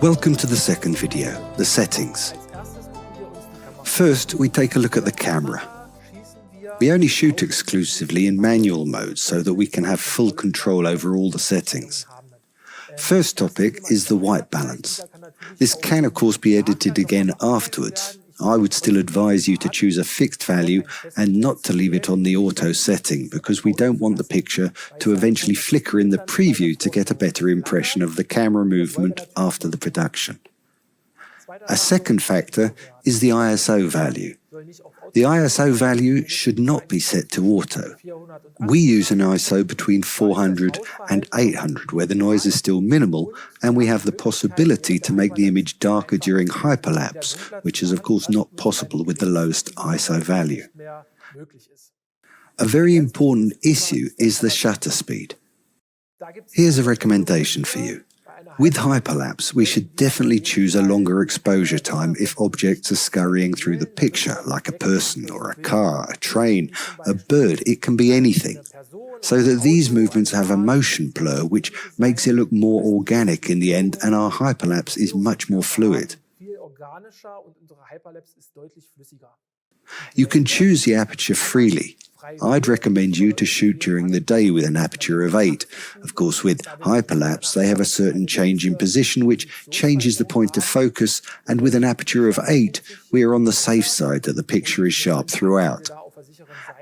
Welcome to the second video, the settings. First, we take a look at the camera. We only shoot exclusively in manual mode so that we can have full control over all the settings. First topic is the white balance. This can of course be edited again afterwards. I would still advise you to choose a fixed value and not to leave it on the auto setting because we don't want the picture to eventually flicker in the preview to get a better impression of the camera movement after the production. A second factor is the ISO value. The ISO value should not be set to auto. We use an ISO between 400 and 800 where the noise is still minimal and we have the possibility to make the image darker during hyperlapse, which is of course not possible with the lowest ISO value. A very important issue is the shutter speed. Here's a recommendation for you. With hyperlapse, we should definitely choose a longer exposure time if objects are scurrying through the picture, like a person or a car, a train, a bird, it can be anything. So that these movements have a motion blur which makes it look more organic in the end and our hyperlapse is much more fluid. You can choose the aperture freely. I'd recommend you to shoot during the day with an aperture of 8. Of course, with hyperlapse, they have a certain change in position which changes the point of focus, and with an aperture of 8, we are on the safe side that the picture is sharp throughout.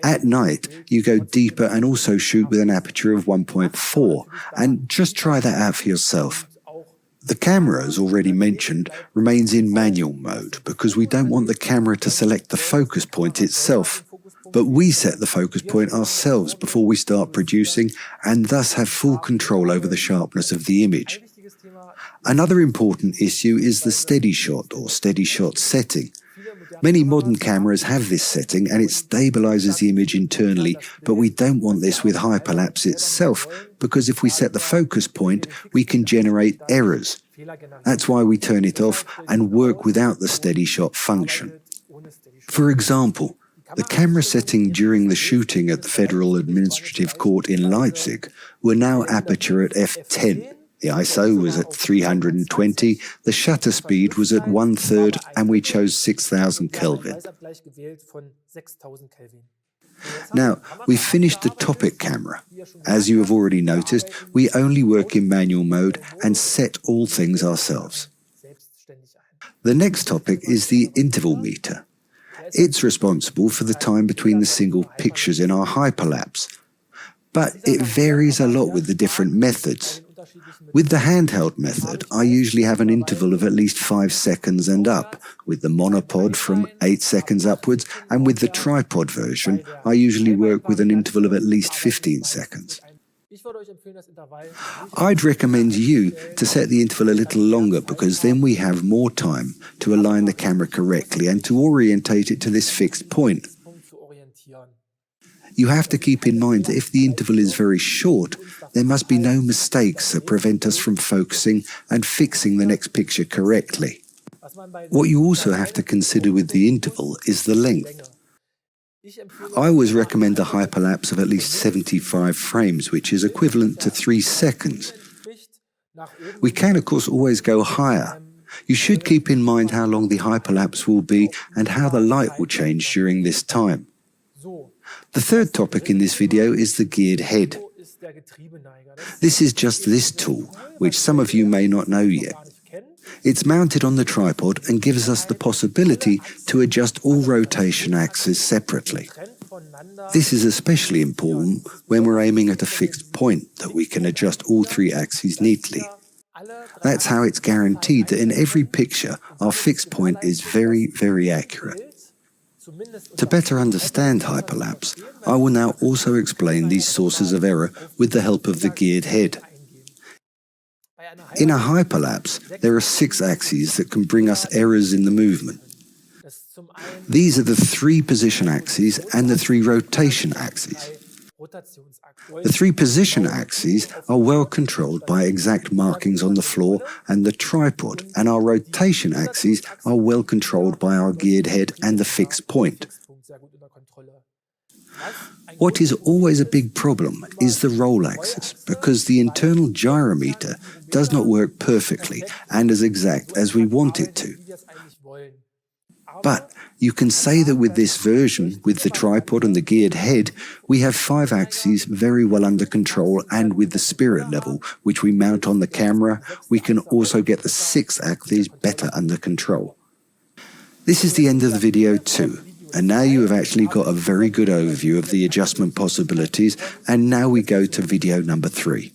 At night, you go deeper and also shoot with an aperture of 1.4, and just try that out for yourself. The camera, as already mentioned, remains in manual mode because we don't want the camera to select the focus point itself. But we set the focus point ourselves before we start producing and thus have full control over the sharpness of the image. Another important issue is the steady shot or steady shot setting. Many modern cameras have this setting and it stabilizes the image internally, but we don't want this with hyperlapse itself because if we set the focus point, we can generate errors. That's why we turn it off and work without the steady shot function. For example, the camera setting during the shooting at the Federal Administrative Court in Leipzig were now aperture at f10. The ISO was at 320, the shutter speed was at 1/3 and we chose 6000 Kelvin. Now, we've finished the topic camera. As you have already noticed, we only work in manual mode and set all things ourselves. The next topic is the interval meter. It's responsible for the time between the single pictures in our hyperlapse, but it varies a lot with the different methods. With the handheld method, I usually have an interval of at least 5 seconds and up, with the monopod from 8 seconds upwards, and with the tripod version, I usually work with an interval of at least 15 seconds. I'd recommend you to set the interval a little longer because then we have more time to align the camera correctly and to orientate it to this fixed point. You have to keep in mind that if the interval is very short, there must be no mistakes that prevent us from focusing and fixing the next picture correctly. What you also have to consider with the interval is the length. I always recommend a hyperlapse of at least 75 frames, which is equivalent to 3 seconds. We can, of course, always go higher. You should keep in mind how long the hyperlapse will be and how the light will change during this time. The third topic in this video is the geared head. This is just this tool, which some of you may not know yet. It's mounted on the tripod and gives us the possibility to adjust all rotation axes separately. This is especially important when we're aiming at a fixed point that we can adjust all 3 axes neatly. That's how it's guaranteed that in every picture our fixed point is very, very accurate. To better understand hyperlapse, I will now also explain these sources of error with the help of the geared head. In a hyperlapse, there are 6 axes that can bring us errors in the movement. These are the 3 position axes and the 3 rotation axes. The 3 position axes are well controlled by exact markings on the floor and the tripod, and our rotation axes are well controlled by our geared head and the fixed point. What is always a big problem is the roll axis, because the internal gyrometer does not work perfectly and as exact as we want it to. But you can say that with this version, with the tripod and the geared head, we have 5 axes very well under control, and with the spirit level, which we mount on the camera, we can also get the 6 axes better under control. This is the end of the video too, and now you have actually got a very good overview of the adjustment possibilities, and now we go to video number 3.